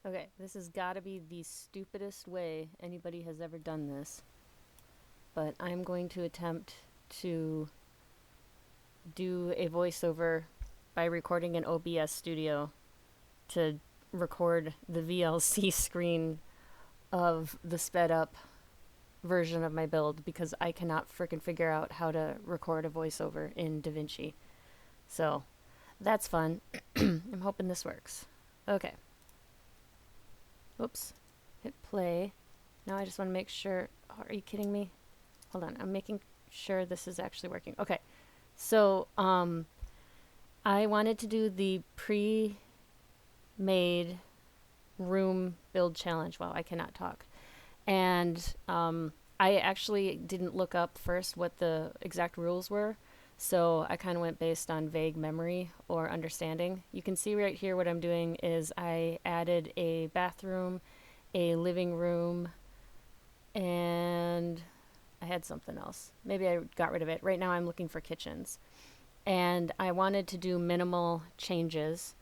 Okay, this has got to be the stupidest way anybody has ever done this, but I'm going to attempt to do a voiceover by recording in OBS Studio to record the VLC screen of the sped up version of my build because I cannot frickin' figure out how to record a voiceover in Davinci. So that's fun. I'm hoping this works. Okay. Oops. Hit play. Now I just want to make sure. Oh, are you kidding me? Hold on. I'm making sure this is actually working. Okay. So, I wanted to do the pre-made room build challenge. Wow, I cannot talk. And I actually didn't look up first what the exact rules were. So I kind of went based on vague memory or understanding. You can see right here what I'm doing is I added a bathroom, a living room, and I had something else. Maybe I got rid of it. Right now I'm looking for kitchens. And I wanted to do minimal changes.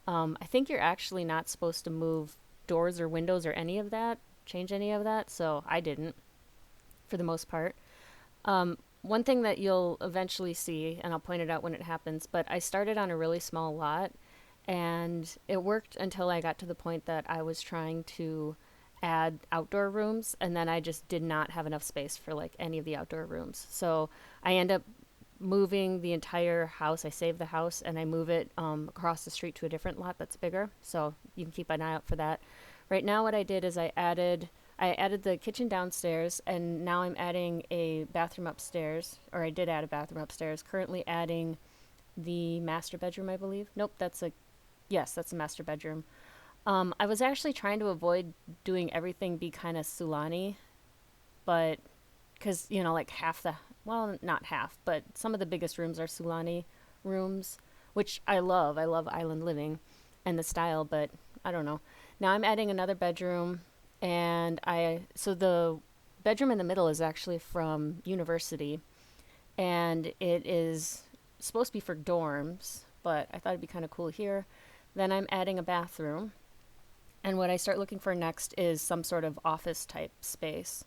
I think you're actually not supposed to move doors or windows or any of that, change any of that, so I didn't for the most part. One thing that you'll eventually see, and I'll point it out when it happens, but I started on a really small lot, and it worked until I got to the point that I was trying to add outdoor rooms, and then I just did not have enough space for like any of the outdoor rooms. So I end up moving the entire house. I save the house and I move it across the street to a different lot that's bigger. So you can keep an eye out for that. Right now, what I did is I added the kitchen downstairs, and now I'm adding a bathroom upstairs, or I did add a bathroom upstairs. Currently adding the master bedroom, I believe. Nope, that's a master bedroom. I was actually trying to avoid doing everything be kind of Sulani, but because like not half, but some of the biggest rooms are Sulani rooms, which I love. I love island living and the style, but I don't know. Now I'm adding another bedroom, and so the bedroom in the middle is actually from university, and it is supposed to be for dorms, but I thought it'd be kind of cool here. Then I'm adding a bathroom, and what I start looking for next is some sort of office type space.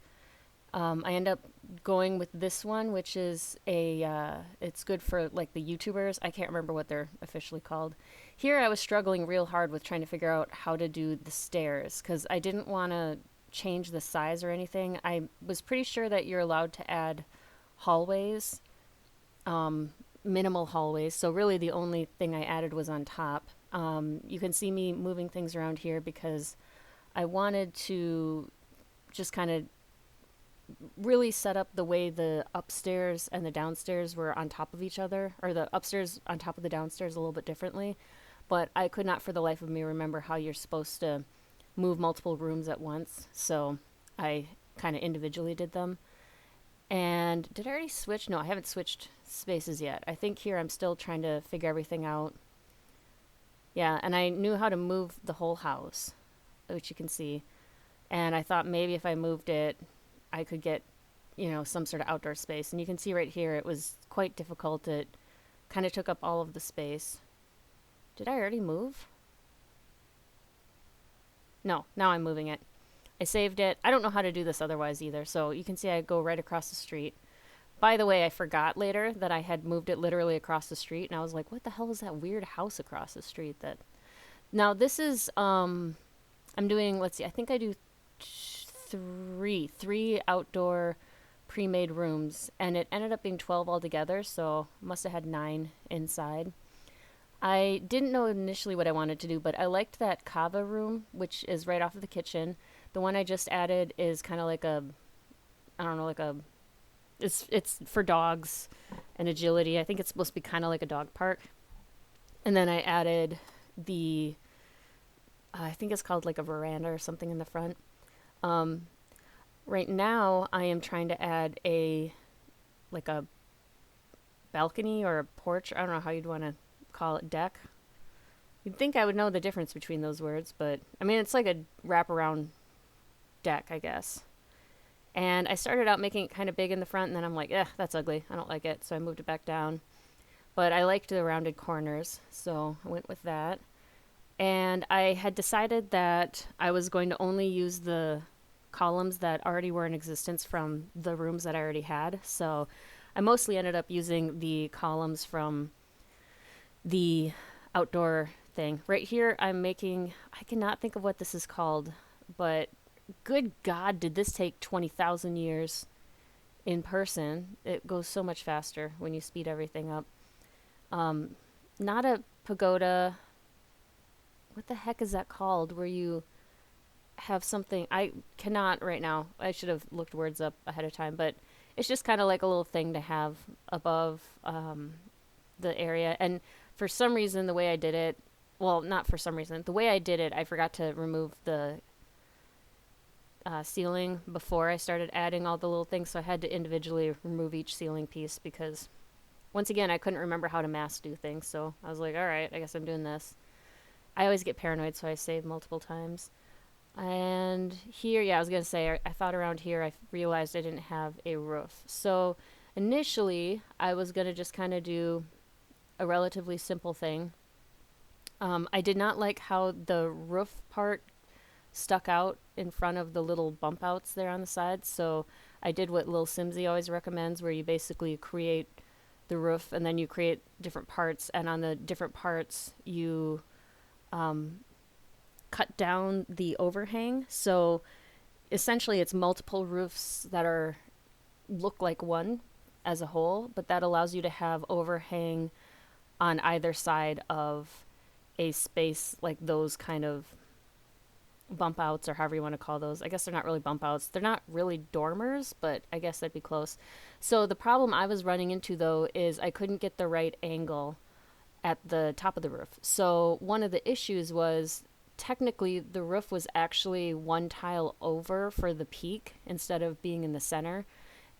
I end up going with this one, which is it's good for like the YouTubers. I can't remember what they're officially called. Here I was struggling real hard with trying to figure out how to do the stairs because I didn't want to change the size or anything. I was pretty sure that you're allowed to add hallways, minimal hallways. So really the only thing I added was on top. You can see me moving things around here because I wanted to just kind of really set up the way the upstairs and the downstairs were on top of each other, or the upstairs on top of the downstairs a little bit differently. But I could not for the life of me remember how you're supposed to move multiple rooms at once, so I kind of individually did them. And did I already switch? No, I haven't switched spaces yet. I think here I'm still trying to figure everything out. Yeah, and I knew how to move the whole house, which you can see. And I thought maybe if I moved it, I could get, some sort of outdoor space. And you can see right here, it was quite difficult. It kind of took up all of the space. Did I already move? No, now I'm moving it. I saved it. I don't know how to do this otherwise either. So you can see I go right across the street. By the way, I forgot later that I had moved it literally across the street. And I was like, what the hell is that weird house across the street? Now this is, I'm doing, let's see, I think I do three outdoor pre-made rooms, and it ended up being 12 altogether, so must have had 9 inside. I didn't know initially what I wanted to do, but I liked that kava room, which is right off of the kitchen. The one I just added is kind of like it's for dogs and agility. I think it's supposed to be kind of like a dog park. And then I added I think it's called like a veranda or something in the front. Right now I am trying to add a balcony or a porch. I don't know how you'd want to call it, deck. You'd think I would know the difference between those words, but I mean, it's like a wraparound deck, I guess. And I started out making it kind of big in the front, and then I'm like, that's ugly. I don't like it. So I moved it back down. But I liked the rounded corners, so I went with that. And I had decided that I was going to only use the columns that already were in existence from the rooms that I already had. So I mostly ended up using the columns from the outdoor thing. Right here, I'm making, I cannot think of what this is called, but good God, did this take 20,000 years in person? It goes so much faster when you speed everything up. Not a pagoda. What the heck is that called? Where you have something. I cannot right now. I should have looked words up ahead of time, but it's just kind of like a little thing to have above the area. And for some reason, the way I did it, well, not for some reason, the way I did it, I forgot to remove the ceiling before I started adding all the little things, so I had to individually remove each ceiling piece because, once again, I couldn't remember how to mass do things, so I was like, all right, I guess I'm doing this. I always get paranoid, so I save multiple times. And here, yeah, I was going to say, I thought around here, I realized I didn't have a roof. So initially, I was going to just kind of do a relatively simple thing. I did not like how the roof part stuck out in front of the little bump outs there on the sides. So I did what Lil Simsy always recommends, where you basically create the roof and then you create different parts. And on the different parts, you cut down the overhang. So essentially, it's multiple roofs that are look like one as a whole, but that allows you to have overhang on either side of a space like those kind of bump outs, or however you want to call those. I guess they're not really bump outs. They're not really dormers, but I guess that'd be close. So the problem I was running into though is I couldn't get the right angle at the top of the roof. So one of the issues was technically the roof was actually one tile over for the peak instead of being in the center.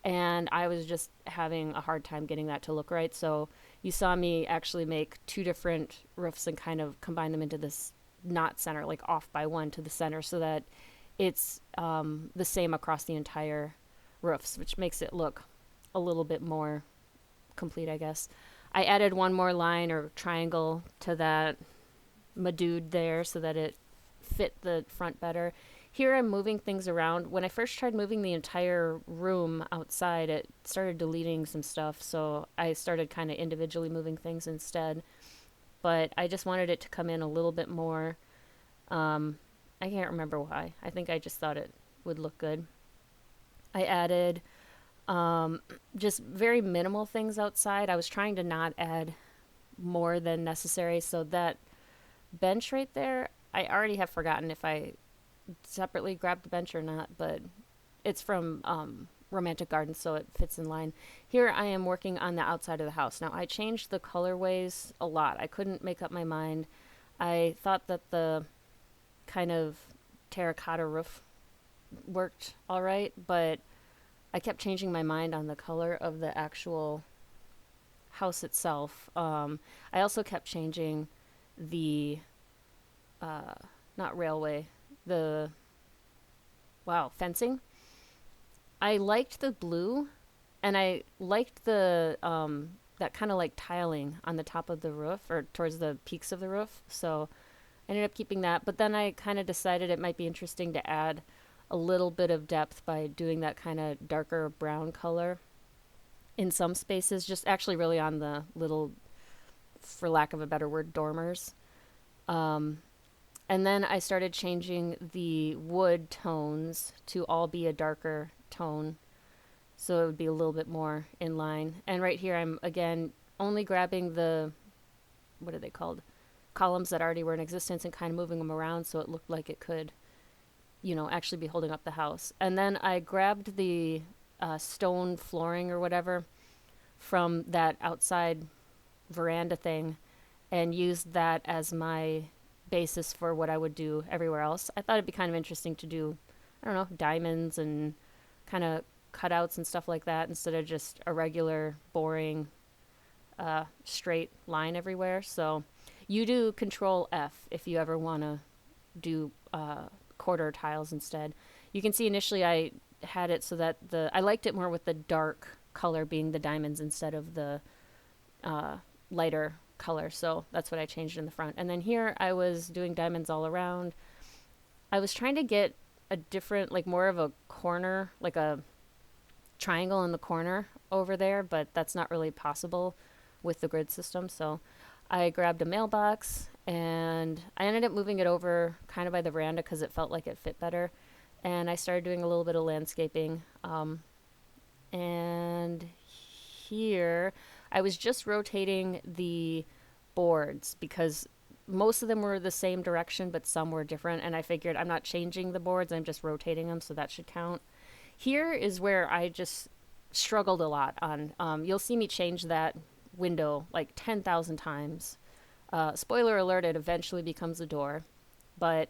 And I was just having a hard time getting that to look right. So you saw me actually make two different roofs and kind of combine them into this not center, like off by one to the center, so that it's the same across the entire roofs, which makes it look a little bit more complete, I guess. I added one more line or triangle to that madude there so that it fit the front better. Here I'm moving things around. When I first tried moving the entire room outside, it started deleting some stuff, so I started kind of individually moving things instead. But I just wanted it to come in a little bit more. I can't remember why. I think I just thought it would look good. I added just very minimal things outside. I was trying to not add more than necessary, so that bench right there, I already have forgotten if I separately grabbed the bench or not, but it's from Romantic Gardens, so it fits in line. Here I am working on the outside of the house. Now I changed the colorways a lot. I couldn't make up my mind. I thought that the kind of terracotta roof worked all right, but I kept changing my mind on the color of the actual house itself. I also kept changing the not railway, the fencing. I liked the blue, and I liked the that kind of like tiling on the top of the roof or towards the peaks of the roof. So I ended up keeping that, but then I kind of decided it might be interesting to add a little bit of depth by doing that kind of darker brown color in some spaces, just actually really on the little, for lack of a better word, dormers. And then I started changing the wood tones to all be a darker tone, so it would be a little bit more in line. And right here I'm again only grabbing the, what are they called, columns that already were in existence and kind of moving them around so it looked like it could, actually be holding up the house. And then I grabbed the stone flooring or whatever from that outside veranda thing and used that as my basis for what I would do everywhere else. I thought it'd be kind of interesting to do, I don't know, diamonds and kind of cutouts and stuff like that instead of just a regular boring straight line everywhere. So you do Control F if you ever want to do quarter tiles instead. You can see initially I had it so that I liked it more with the dark color being the diamonds instead of the lighter color, so that's what I changed in the front. And then here I was doing diamonds all around. I was trying to get a different, like more of a corner, like a triangle in the corner over there, but that's not really possible with the grid system. So I grabbed a mailbox and I ended up moving it over kind of by the veranda because it felt like it fit better. And I started doing a little bit of landscaping. And here I was just rotating the boards because most of them were the same direction, but some were different. And I figured I'm not changing the boards, I'm just rotating them, so that should count. Here is where I just struggled a lot on. You'll see me change that window like 10,000 times. Spoiler alert, it eventually becomes a door. But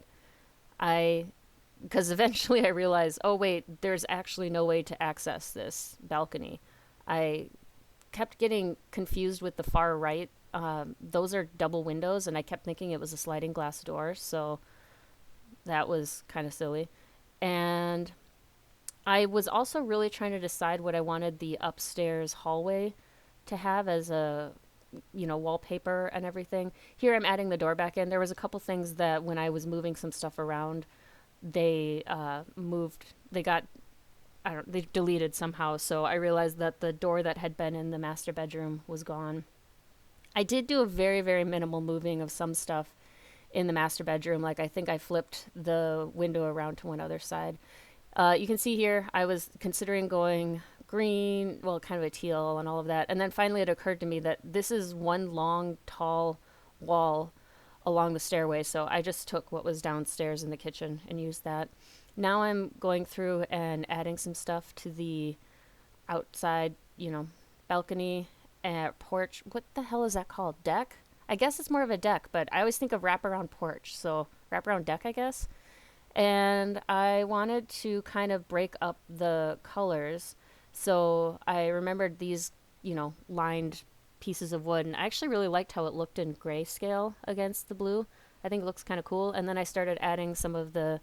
because eventually I realized, oh wait, there's actually no way to access this balcony. I kept getting confused with the far right. Those are double windows, and I kept thinking it was a sliding glass door, so that was kind of silly. And I was also really trying to decide what I wanted the upstairs hallway to have as a, wallpaper and everything. Here I'm adding the door back in. There was a couple things that when I was moving some stuff around, they they deleted somehow. So I realized that the door that had been in the master bedroom was gone. I did do a very, very minimal moving of some stuff in the master bedroom. Like I think I flipped the window around to one other side. You can see here, I was considering going green, well, kind of a teal and all of that. And then finally it occurred to me that this is one long, tall wall along the stairway. So I just took what was downstairs in the kitchen and used that. Now I'm going through and adding some stuff to the outside, balcony and porch. What the hell is that called? Deck? I guess it's more of a deck, but I always think of wraparound porch. So wraparound deck, I guess. And I wanted to kind of break up the colors. So I remembered these, lined pieces of wood. And I actually really liked how it looked in grayscale against the blue. I think it looks kind of cool. And then I started adding some of the,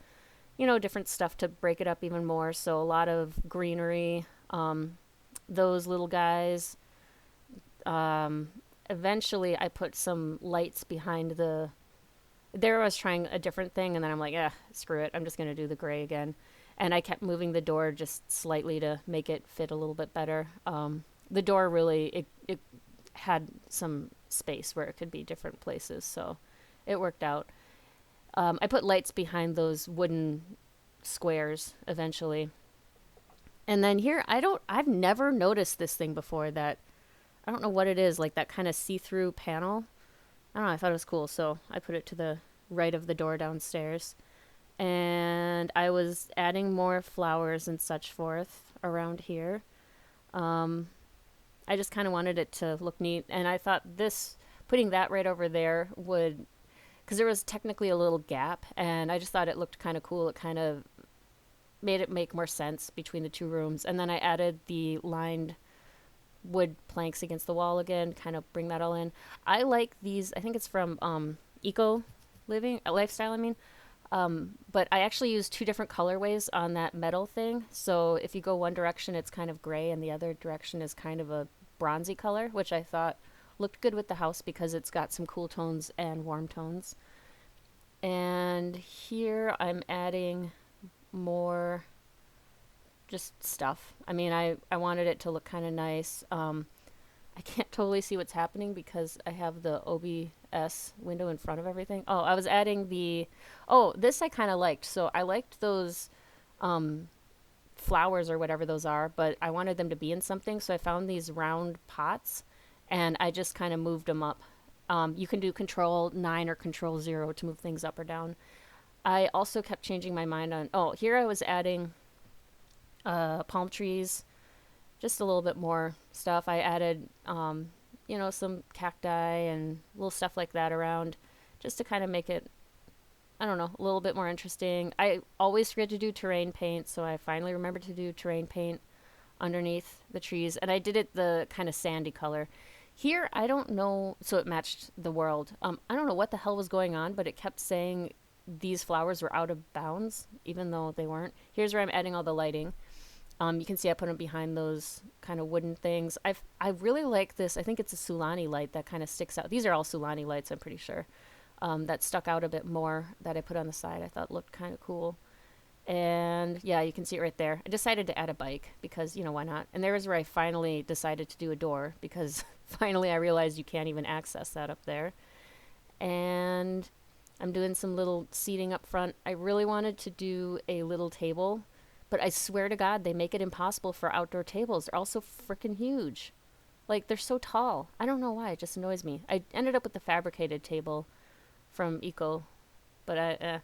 different stuff to break it up even more. So a lot of greenery, those little guys. Eventually I put some lights behind there I was trying a different thing, and then I'm like, screw it. I'm just going to do the gray again. And I kept moving the door just slightly to make it fit a little bit better. The door really, it had some space where it could be different places, so it worked out. I put lights behind those wooden squares eventually. And then here, I've never noticed this thing before that, I don't know what it is, like that kind of see-through panel. I don't know, I thought it was cool, so I put it to the right of the door downstairs. And I was adding more flowers and such forth around here. I just kind of wanted it to look neat, and I thought putting that right over there would, because there was technically a little gap, and I just thought it looked kind of cool. It kind of made it make more sense between the two rooms. And then I added the lined wood planks against the wall again, kind of bring that all in. I like these, I think it's from Eco Living, Lifestyle, I mean. But I actually used two different colorways on that metal thing. So if you go one direction, it's kind of gray, and the other direction is kind of a bronzy color, which I thought looked good with the house because it's got some cool tones and warm tones. And here I'm adding more just stuff. I mean, I wanted it to look kind of nice. I can't totally see what's happening because I have the OBS window in front of everything. Oh, I was adding this I kind of liked. So I liked those flowers or whatever those are, but I wanted them to be in something. So I found these round pots and I just kind of moved them up. You can do Control 9 or Control 0 to move things up or down. I also kept changing my mind on, here I was adding palm trees, just a little bit more stuff. I added, some cacti and little stuff like that around just to kind of make it, I don't know, a little bit more interesting. I always forget to do terrain paint, so I finally remembered to do terrain paint underneath the trees. And I did it the kind of sandy color. Here, I don't know, so it matched the world. I don't know what the hell was going on, but it kept saying these flowers were out of bounds, even though they weren't. Here's where I'm adding all the lighting. You can see I put them behind those kind of wooden things. I really like this. I think it's a Sulani light that kind of sticks out. These are all Sulani lights, I'm pretty sure. That stuck out a bit more that I put on the side. I thought looked kind of cool. And yeah, you can see it right there. I decided to add a bike because, you know, why not? And there is where I finally decided to do a door because finally I realized you can't even access that up there. And I'm doing some little seating up front. I really wanted to do a little table, but I swear to God, they make it impossible for outdoor tables. They're all so freaking huge. Like, they're so tall. I don't know why. It just annoys me. I ended up with the fabricated table from Eco, but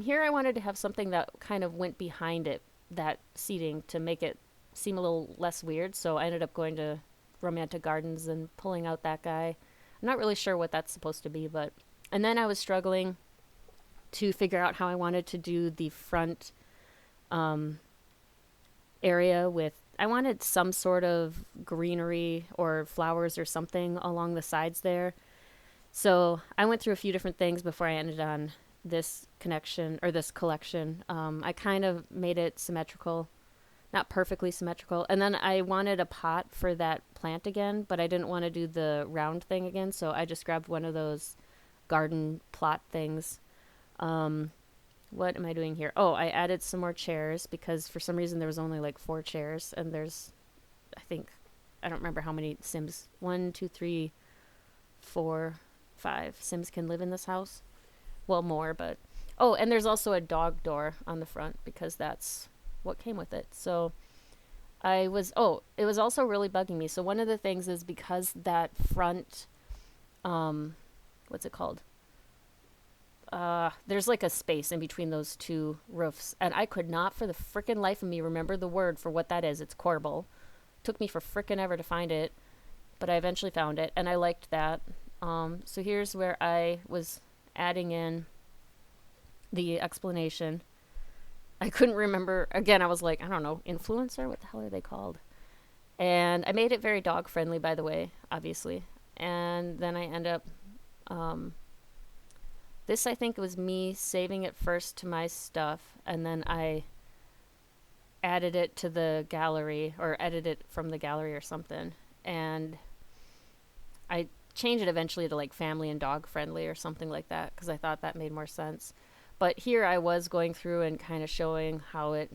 here I wanted to have something that kind of went behind it, that seating, to make it seem a little less weird. So I ended up going to Romantic Gardens and pulling out that guy. I'm not really sure what that's supposed to be, but... And then I was struggling to figure out how I wanted to do the front area with... I wanted some sort of greenery or flowers or something along the sides there. So I went through a few different things before I ended on this connection or this collection. I kind of made it symmetrical, not perfectly symmetrical. And then I wanted a pot for that plant again, but I didn't want to do the round thing again. So I just grabbed one of those garden plot things. What am I doing here? Oh, I added some more chairs because for some reason there was only like 4 chairs, and there's, I think, I don't remember how many Sims. 1, 2, 3, 4, 5 Sims can live in this house. Well, more, but... Oh, and there's also a dog door on the front because that's what came with it. So it was also really bugging me. So one of the things is because that front, what's it called? There's like a space in between those two roofs, and I could not for the frickin' life of me remember the word for what that is. It's corbel. Took me for frickin' ever to find it, but I eventually found it, and I liked that. So here's where I was adding in the explanation. I couldn't remember. Again, I was like, I don't know, influencer? What the hell are they called? And I made it very dog friendly, by the way, obviously. And then I end up... this, I think, was me saving it first to my stuff, and then I added it to the gallery, or edited it from the gallery or something. And I changed it eventually to like family and dog friendly or something like that because I thought that made more sense. But here I was going through and kind of showing how it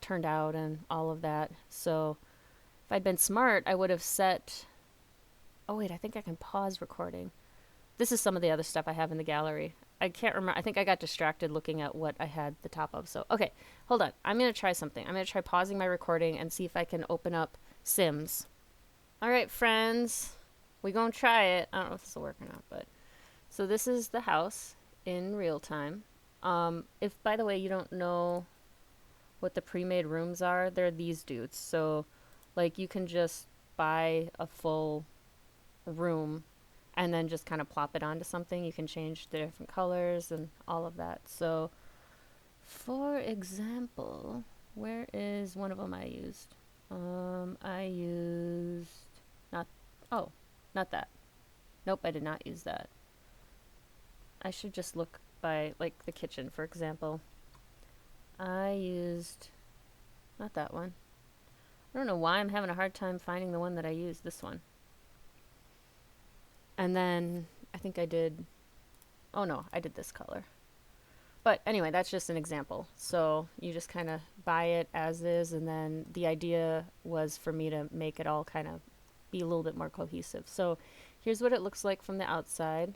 turned out and all of that. So if I'd been smart, I would have set... Oh, wait, I think I can pause recording. This is some of the other stuff I have in the gallery. I can't remember. I think I got distracted looking at what I had the top of. So, okay, hold on. I'm going to try something. I'm going to try pausing my recording and see if I can open up Sims. All right, friends. We're going to try it. I don't know if this will work or not, but... So this is the house in real time. If, by the way, you don't know what the pre-made rooms are, they're these dudes. So, like, you can just buy a full room and then just kind of plop it onto something. You can change the different colors and all of that. So, for example, where is one of them I used? I used... not that. Nope, I did not use that. I should just look by, like, the kitchen, for example. I used... not that one. I don't know why I'm having a hard time finding the one that I used. This one. And then I think I did... Oh no, I did this color. But anyway, that's just an example. So you just kind of buy it as is, and then the idea was for me to make it all kind of be a little bit more cohesive. So here's what it looks like from the outside.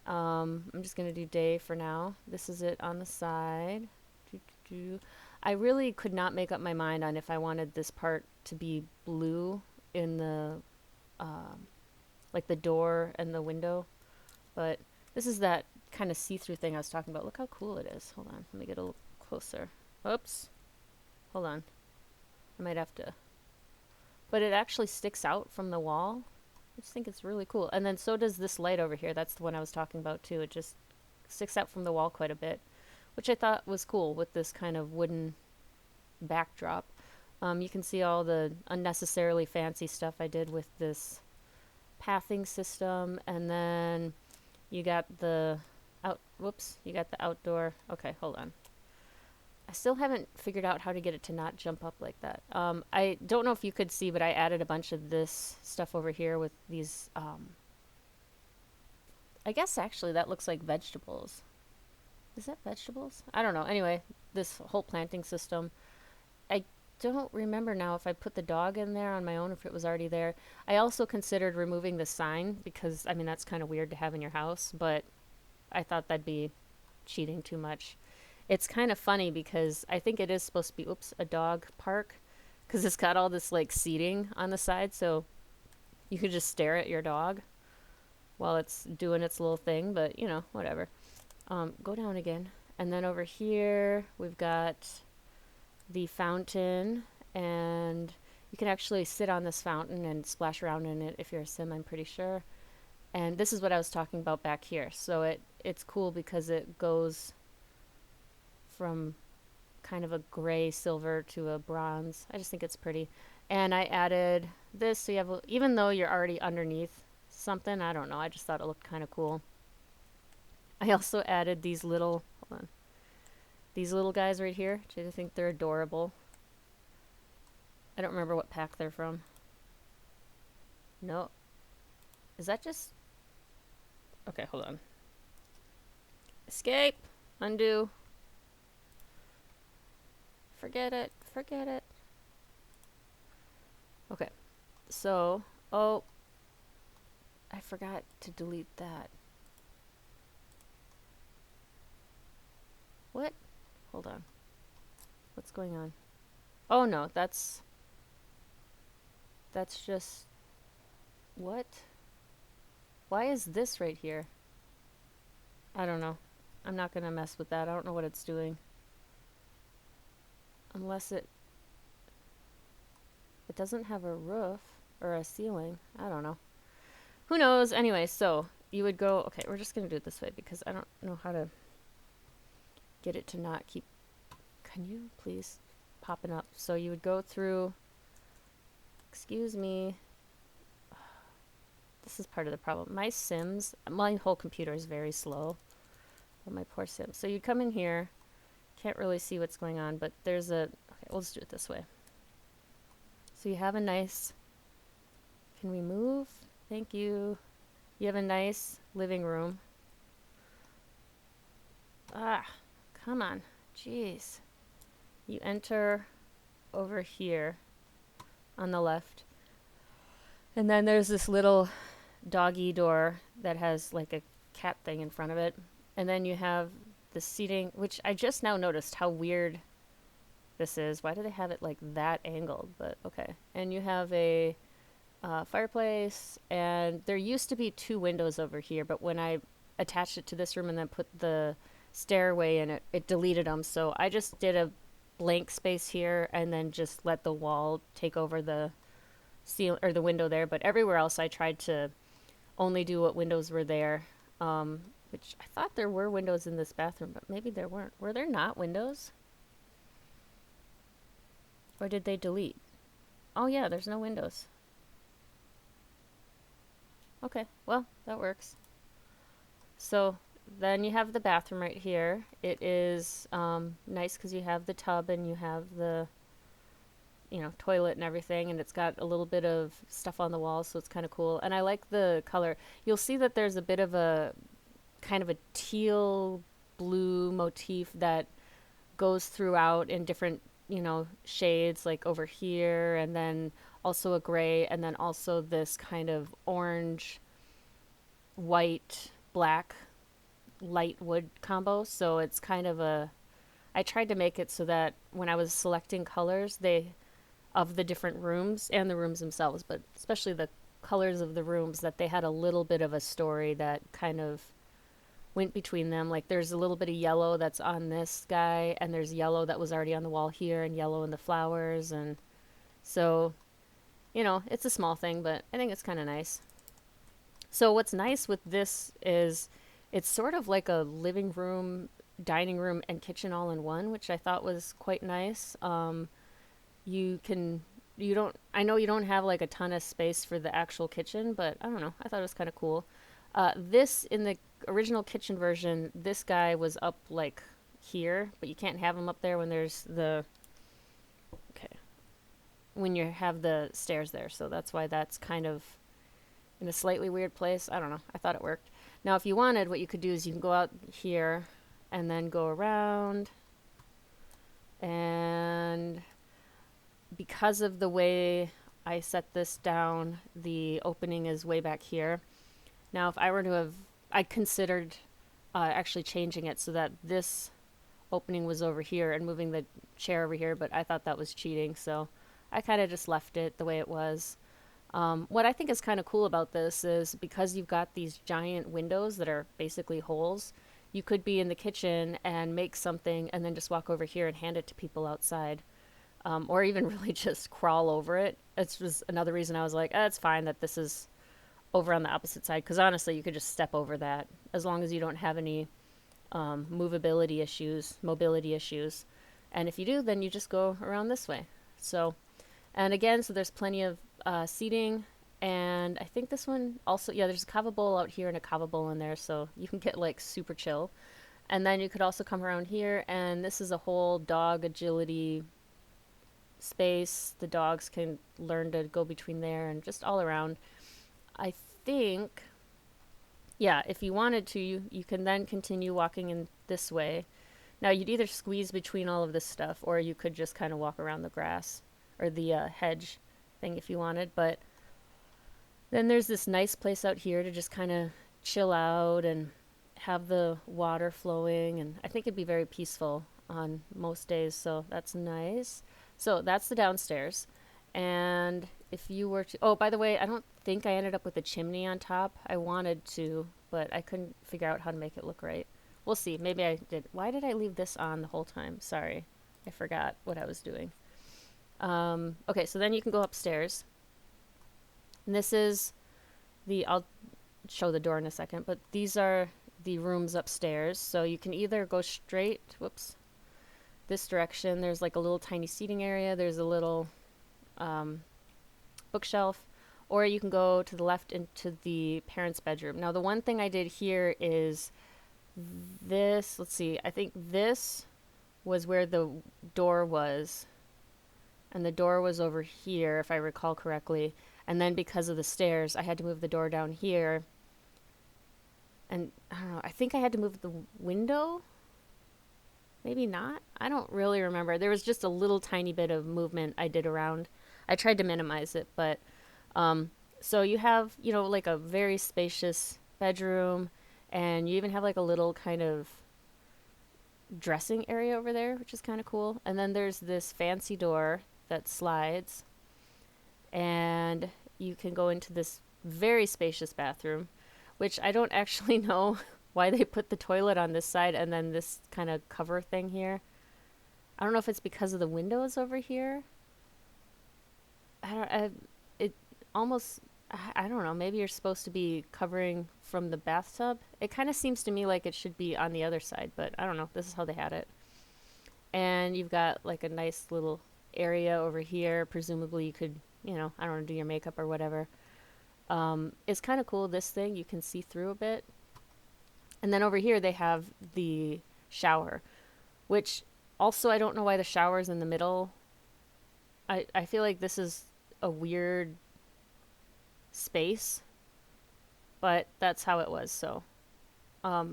I'm just going to do day for now. This is it on the side. I really could not make up my mind on if I wanted this part to be blue in the, like the door and the window. But this is that kind of see-through thing I was talking about. Look how cool it is. Hold on. Let me get a little closer. Oops. Hold on. I might have to... But it actually sticks out from the wall. I just think it's really cool. And then so does this light over here. That's the one I was talking about too. It just sticks out from the wall quite a bit, which I thought was cool with this kind of wooden backdrop. You can see all the unnecessarily fancy stuff I did with this pathing system, and then you got the you got the outdoor. Okay, hold on. I still haven't figured out how to get it to not jump up like that. I don't know if you could see, but I added a bunch of this stuff over here with these, I guess actually that looks like vegetables. Is that vegetables? I don't know. Anyway, this whole planting system. I don't remember now if I put the dog in there on my own or if it was already there. I also considered removing the sign because, I mean, that's kind of weird to have in your house, but I thought that'd be cheating too much. It's kind of funny because I think it is supposed to be, oops, a dog park because it's got all this like seating on the side, so you could just stare at your dog while it's doing its little thing, but you know, whatever. Go down again. And then over here, we've got the fountain, and you can actually sit on this fountain and splash around in it if you're a sim, I'm pretty sure. And this is what I was talking about back here. So it's cool because it goes from kind of a gray silver to a bronze. I just think it's pretty. And I added this so you have, even though you're already underneath something, I don't know, I just thought it looked kind of cool. I also added these little, hold on, these little guys right here. I just think they're adorable. I don't remember what pack they're from. No. Is that just... Okay, hold on. Escape. Undo. Forget it. Forget it. Okay. So, oh, I forgot to delete that. What? Hold on. What's going on? Oh no, that's just... What? Why is this right here? I don't know. I'm not gonna mess with that. I don't know what it's doing. Unless it doesn't have a roof or a ceiling. I don't know. Who knows? Anyway, so you would go... Okay, we're just gonna do it this way because I don't know how to get it to not keep... Can you please popping up? So you would go through... Excuse me. This is part of the problem. My Sims, my whole computer is very slow. Oh, my poor Sims. So you come in here, can't really see what's going on, but there's a... Okay, we'll just do it this way. So you have a nice... Can we move? Thank you. You have a nice living room. Ah, come on. Jeez. You enter over here on the left. And then there's this little doggy door that has like a cat thing in front of it. And then you have the seating, which I just now noticed how weird this is. Why do they have it like that angled? But okay. And you have a fireplace, and there used to be 2 windows over here, but when I attached it to this room and then put the stairway in it, it deleted them. So I just did a blank space here and then just let the wall take over the seal or the window there. But everywhere else I tried to only do what windows were there, which I thought there were windows in this bathroom, but maybe there weren't. Were there not windows? Or did they delete? Oh yeah, there's no windows. Okay, well, that works. So then you have the bathroom right here. It is nice because you have the tub and you have the, you know, toilet and everything, and it's got a little bit of stuff on the walls, so it's kind of cool. And I like the color. You'll see that there's a bit of a kind of a teal blue motif that goes throughout in different, you know, shades, like over here, and then also a gray, and then also this kind of orange, white, black, light wood combo. So it's kind of a... I tried to make it so that when I was selecting colors, they... of the different rooms and the rooms themselves, but especially the colors of the rooms, that they had a little bit of a story that kind of went between them. Like there's a little bit of yellow that's on this guy, and there's yellow that was already on the wall here, and yellow in the flowers. And so, you know, it's a small thing, but I think it's kind of nice. So what's nice with this is it's sort of like a living room, dining room, and kitchen all in one, which I thought was quite nice. You don't, I know you don't have like a ton of space for the actual kitchen, but I don't know, I thought it was kind of cool. This, in the original kitchen version, this guy was up like here, but you can't have them up there when there's the, okay, when you have the stairs there. So that's why that's kind of in a slightly weird place. I don't know. I thought it worked. Now, if you wanted, what you could do is you can go out here and then go around. And because of the way I set this down, the opening is way back here. Now, if I were to have, I considered actually changing it so that this opening was over here and moving the chair over here, but I thought that was cheating, so I kind of just left it the way it was. What I think is kind of cool about this is because you've got these giant windows that are basically holes, you could be in the kitchen and make something and then just walk over here and hand it to people outside. Or even really just crawl over it. It's just another reason I was like, it's fine that this is over on the opposite side, because honestly, you could just step over that as long as you don't have any mobility issues. And if you do, then you just go around this way. So, and again, so there's plenty of seating, and I think this one also, yeah, there's a kava bowl out here and a kava bowl in there, so you can get like super chill. And then you could also come around here, and this is a whole dog agility space. The dogs can learn to go between there and just all around. I think, yeah, if you wanted to, you can then continue walking in this way. Now, you'd either squeeze between all of this stuff, or you could just kind of walk around the grass or the hedge thing if you wanted. But then there's this nice place out here to just kind of chill out and have the water flowing, and I think it'd be very peaceful on most days, so that's nice. So that's the downstairs. And if you were to, oh, by the way, I don't think I ended up with a chimney on top. I wanted to, but I couldn't figure out how to make it look right. We'll see. Maybe I did. Why did I leave this on the whole time? Sorry. I forgot what I was doing. Okay, so then you can go upstairs. And this is I'll show the door in a second, but these are the rooms upstairs. So you can either go straight, this direction. There's like a little tiny seating area. There's a little bookshelf, or you can go to the left into the parents' bedroom. Now, the one thing I did here is this, let's see, I think this was where the door was, and the door was over here, if I recall correctly. And then because of the stairs, I had to move the door down here. And I don't know, I think I had to move the window. Maybe not. I don't really remember. There was just a little tiny bit of movement I did around. I tried to minimize it, but so you have, like a very spacious bedroom, and you even have like a little kind of dressing area over there, which is kind of cool. And then there's this fancy door that slides, and you can go into this very spacious bathroom, which I don't actually know why they put the toilet on this side and then this kind of cover thing here. I don't know if it's because of the windows over here. I don't know, maybe you're supposed to be covering from the bathtub. It kind of seems to me like it should be on the other side, but I don't know. This is how they had it. And you've got like a nice little area over here. Presumably you could, I don't know, do your makeup or whatever. It's kind of cool, this thing. You can see through a bit. And then over here they have the shower, which also I don't know why the shower's in the middle. I feel like this is a weird space, but that's how it was. So I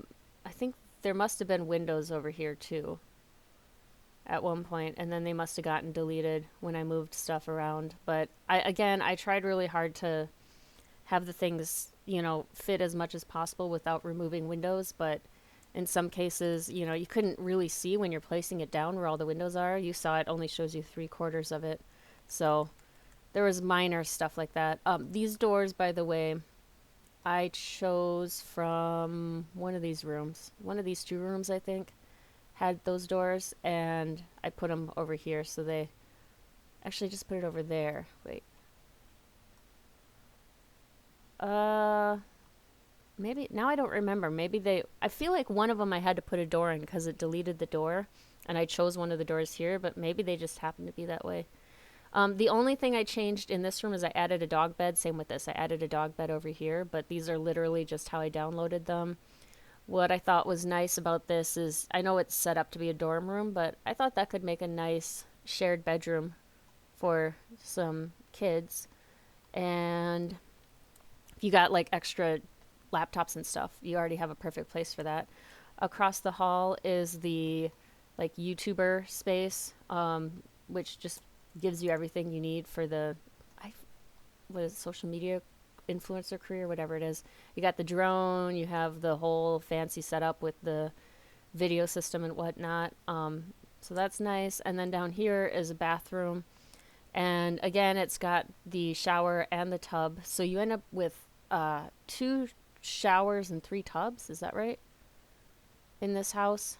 think there must have been windows over here too at one point, and then they must have gotten deleted when I moved stuff around. But I tried really hard to have the things, fit as much as possible without removing windows, but in some cases, you couldn't really see when you're placing it down where all the windows are. You saw it only shows you 3/4 of it. So there was minor stuff like that. These doors, by the way, I chose from one of these rooms. One of these 2 rooms, I think, had those doors, and I put them over here. So they actually just put it over there. Wait. Maybe, now I don't remember. Maybe I feel like one of them I had to put a door in because it deleted the door, and I chose one of the doors here, but maybe they just happened to be that way. The only thing I changed in this room is I added a dog bed. Same with this. I added a dog bed over here, but these are literally just how I downloaded them. What I thought was nice about this is I know it's set up to be a dorm room, but I thought that could make a nice shared bedroom for some kids. And if you got like extra laptops and stuff, you already have a perfect place for that. Across the hall is the like YouTuber space, which just gives you everything you need for the I what is it, social media influencer career, whatever it is. You got the drone, you have the whole fancy setup with the video system and whatnot. So that's nice. And then down here is a bathroom. And again, it's got the shower and the tub. So you end up with two showers and three tubs. Is that right? In this house?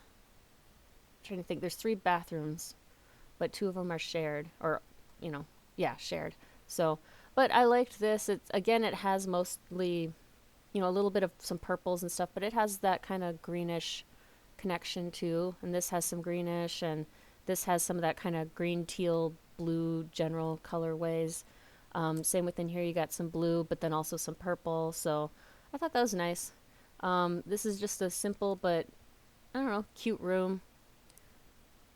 I'm trying to think. There's three bathrooms, but two of them are shared. Or, you know, yeah, shared. So, but I liked this. It's again, it has mostly, you know, a little bit of some purples and stuff, but it has that kind of greenish connection too. And this has some greenish, and this has some of that kind of green, teal, blue general colorways. Same within here, you got some blue, but then also some purple. So I thought that was nice. This is just a simple, but I don't know, cute room.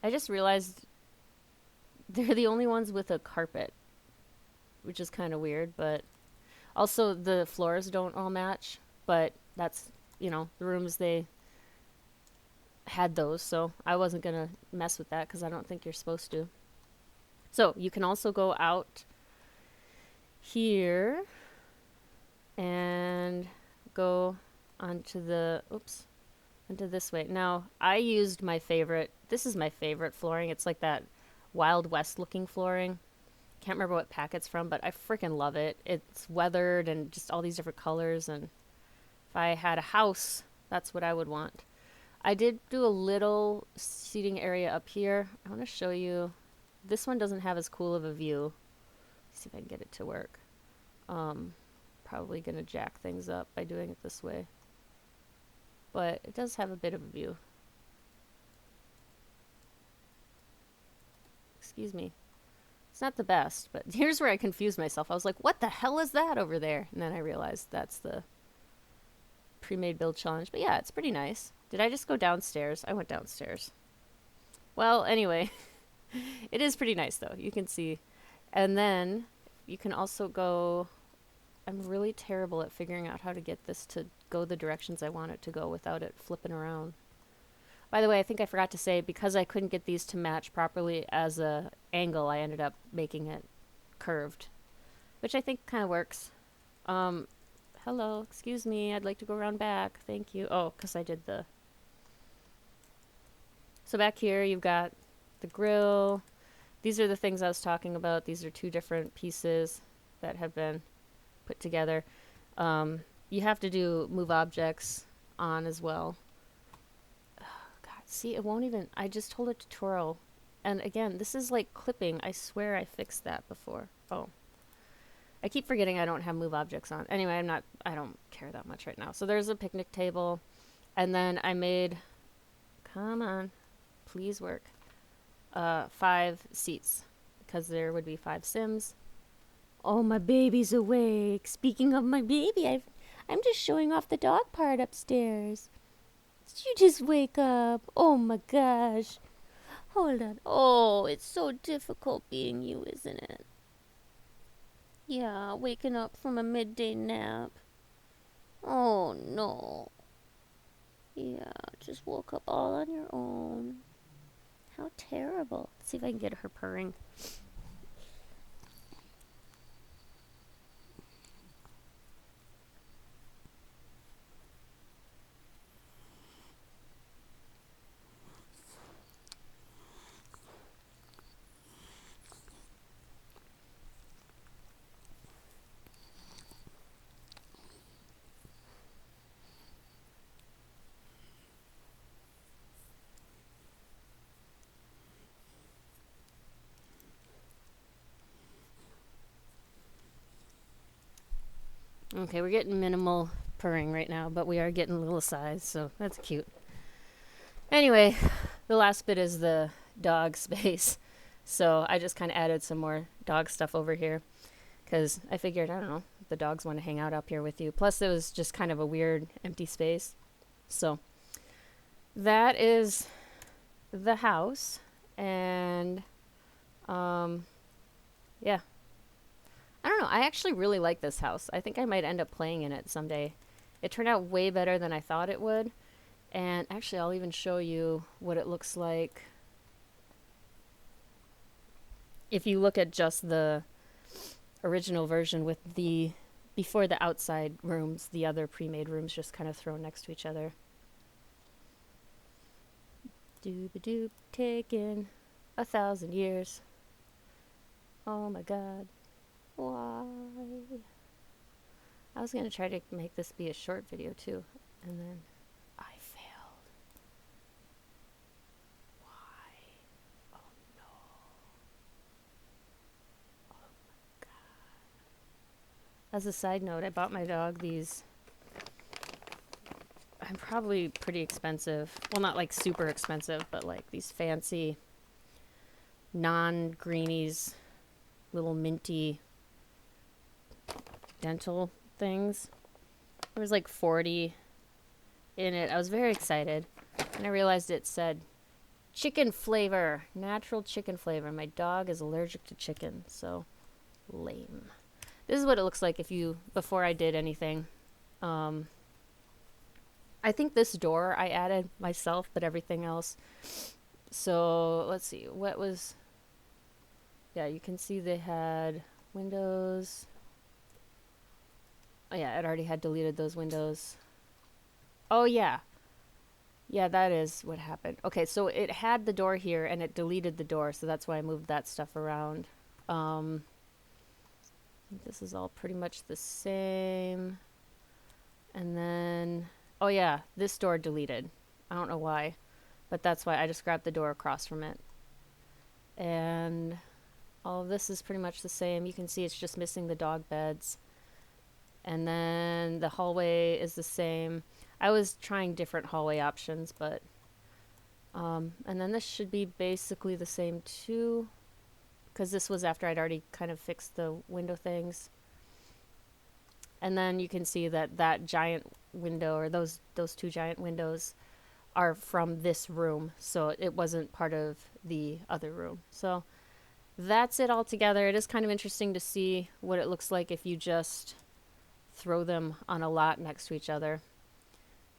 I just realized they're the only ones with a carpet, which is kind of weird, but also the floors don't all match, but that's, you know, the rooms they had those, so I wasn't gonna mess with that because I don't think you're supposed to. So you can also go out here and go onto the, oops, into this way. Now, I used my favorite, this is my favorite flooring. It's like that Wild West looking flooring. Can't remember what pack it's from, but I freaking love it. It's weathered and just all these different colors, and if I had a house, that's what I would want. I did do a little seating area up here. I want to show you. This one doesn't have as cool of a view. Let's see if I can get it to work. Probably going to jack things up by doing it this way. But it does have a bit of a view. Excuse me. It's not the best, but here's where I confused myself. I was like, what the hell is that over there? And then I realized that's the Premade Build challenge. But yeah, it's pretty nice. Did I just go downstairs? I went downstairs. Well, anyway, it is pretty nice though. You can see. And then you can also go, I'm really terrible at figuring out how to get this to go the directions I want it to go without it flipping around. By the way, I think I forgot to say, because I couldn't get these to match properly as a angle, I ended up making it curved, which I think kind of works. Hello, excuse me, I'd like to go around back. Thank you. Oh, because I did the... So back here, you've got the grill. These are the things I was talking about. These are two different pieces that have been put together. You have to do move objects on as well. See, it won't even, I just told a tutorial. And again, this is like clipping. I swear I fixed that before. Oh. I keep forgetting I don't have move objects on. Anyway, I don't care that much right now. So there's a picnic table. And then I made, come on, please work, 5 seats. Because there would be 5 Sims. Oh, my baby's awake. Speaking of my baby, I'm just showing off the dog part upstairs. Did you just wake up? Oh my gosh. Hold on. Oh, it's so difficult being you, isn't it? Yeah, waking up from a midday nap. Oh no. Yeah, just woke up all on your own. How terrible. Let's see if I can get her purring. Okay, we're getting minimal purring right now, but we are getting a little size, so that's cute. Anyway, the last bit is the dog space. So I just kind of added some more dog stuff over here because I figured, I don't know, the dogs want to hang out up here with you. Plus, it was just kind of a weird empty space. So that is the house. And yeah, I don't know. I actually really like this house. I think I might end up playing in it someday. It turned out way better than I thought it would. And actually, I'll even show you what it looks like if you look at just the original version with the before the outside rooms, the other pre-made rooms just kind of thrown next to each other. Doop-a-doop, taken 1,000 years. Oh my god. Why? I was gonna try to make this be a short video too, and then I failed. Why? Oh no. Oh my god. As a side note, I bought my dog these. I'm probably pretty expensive. Well, not like super expensive, but like these fancy non-greenies, little minty dental things. There was like 40 in it. I was very excited. And I realized it said chicken flavor, natural chicken flavor. My dog is allergic to chicken, so lame. This is what it looks like if you, before I did anything. I think this door I added myself, but everything else. So let's see, what was, yeah, you can see they had windows. Oh yeah, it already had deleted those windows. Oh yeah. Yeah, that is what happened. Okay, so it had the door here and it deleted the door, so that's why I moved that stuff around. This is all pretty much the same. And then, oh yeah, this door deleted. I don't know why, but that's why I just grabbed the door across from it. And all of this is pretty much the same. You can see it's just missing the dog beds. And then the hallway is the same. I was trying different hallway options, but and then this should be basically the same too, because this was after I'd already kind of fixed the window things. And then you can see that that giant window, or those two giant windows, are from this room, so it wasn't part of the other room. So that's it all together. It is kind of interesting to see what it looks like if you just throw them on a lot next to each other.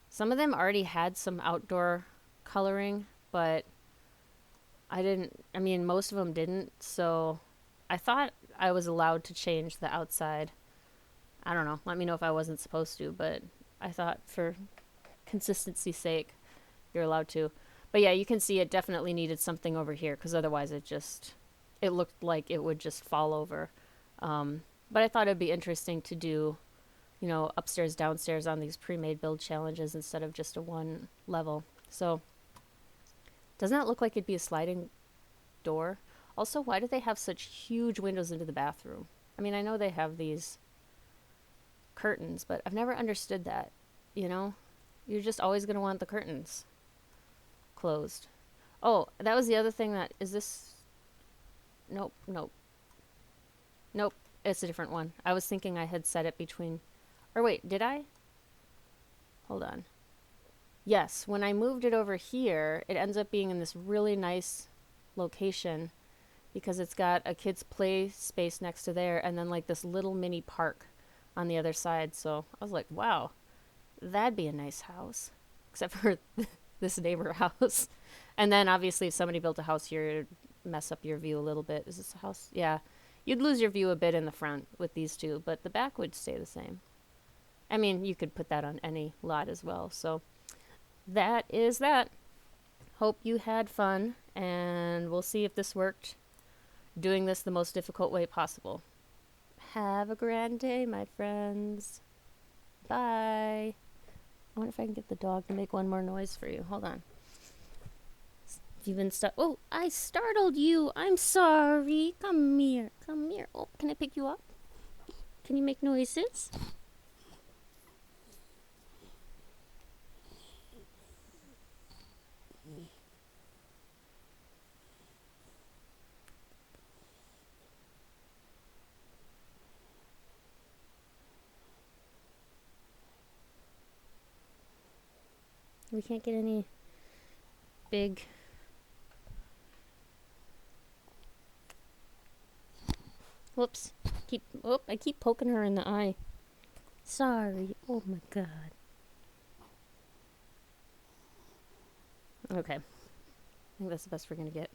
Some of them already had some outdoor coloring, but I mean, most of them didn't, so I thought I was allowed to change the outside. I don't know. Let me know if I wasn't supposed to, but I thought for consistency's sake, you're allowed to. But yeah, you can see it definitely needed something over here, because otherwise it looked like it would just fall over. But I thought it'd be interesting to do, you know, upstairs, downstairs on these pre-made build challenges instead of just a one level. So, doesn't that look like it'd be a sliding door? Also, why do they have such huge windows into the bathroom? I mean, I know they have these curtains, but I've never understood that, you know? You're just always going to want the curtains closed. Oh, that was the other thing that, is this, nope, nope, nope, it's a different one. I was thinking I had set it between, or wait, did I? Hold on. Yes, when I moved it over here, it ends up being in this really nice location because it's got a kid's play space next to there and then like this little mini park on the other side. So I was like, wow, that'd be a nice house, except for this neighbor house. And then obviously if somebody built a house here, it'd mess up your view a little bit. Is this a house? Yeah. You'd lose your view a bit in the front with these two, but the back would stay the same. I mean, you could put that on any lot as well. So that is that. Hope you had fun, and we'll see if this worked, doing this the most difficult way possible. Have a grand day, my friends. Bye. I wonder if I can get the dog to make one more noise for you. Hold on. You've been oh, I startled you. I'm sorry. Come here. Come here. Oh, can I pick you up? Can you make noises? We can't get any big. Whoops. I keep poking her in the eye. Sorry. Oh my god. Okay. I think that's the best we're gonna get.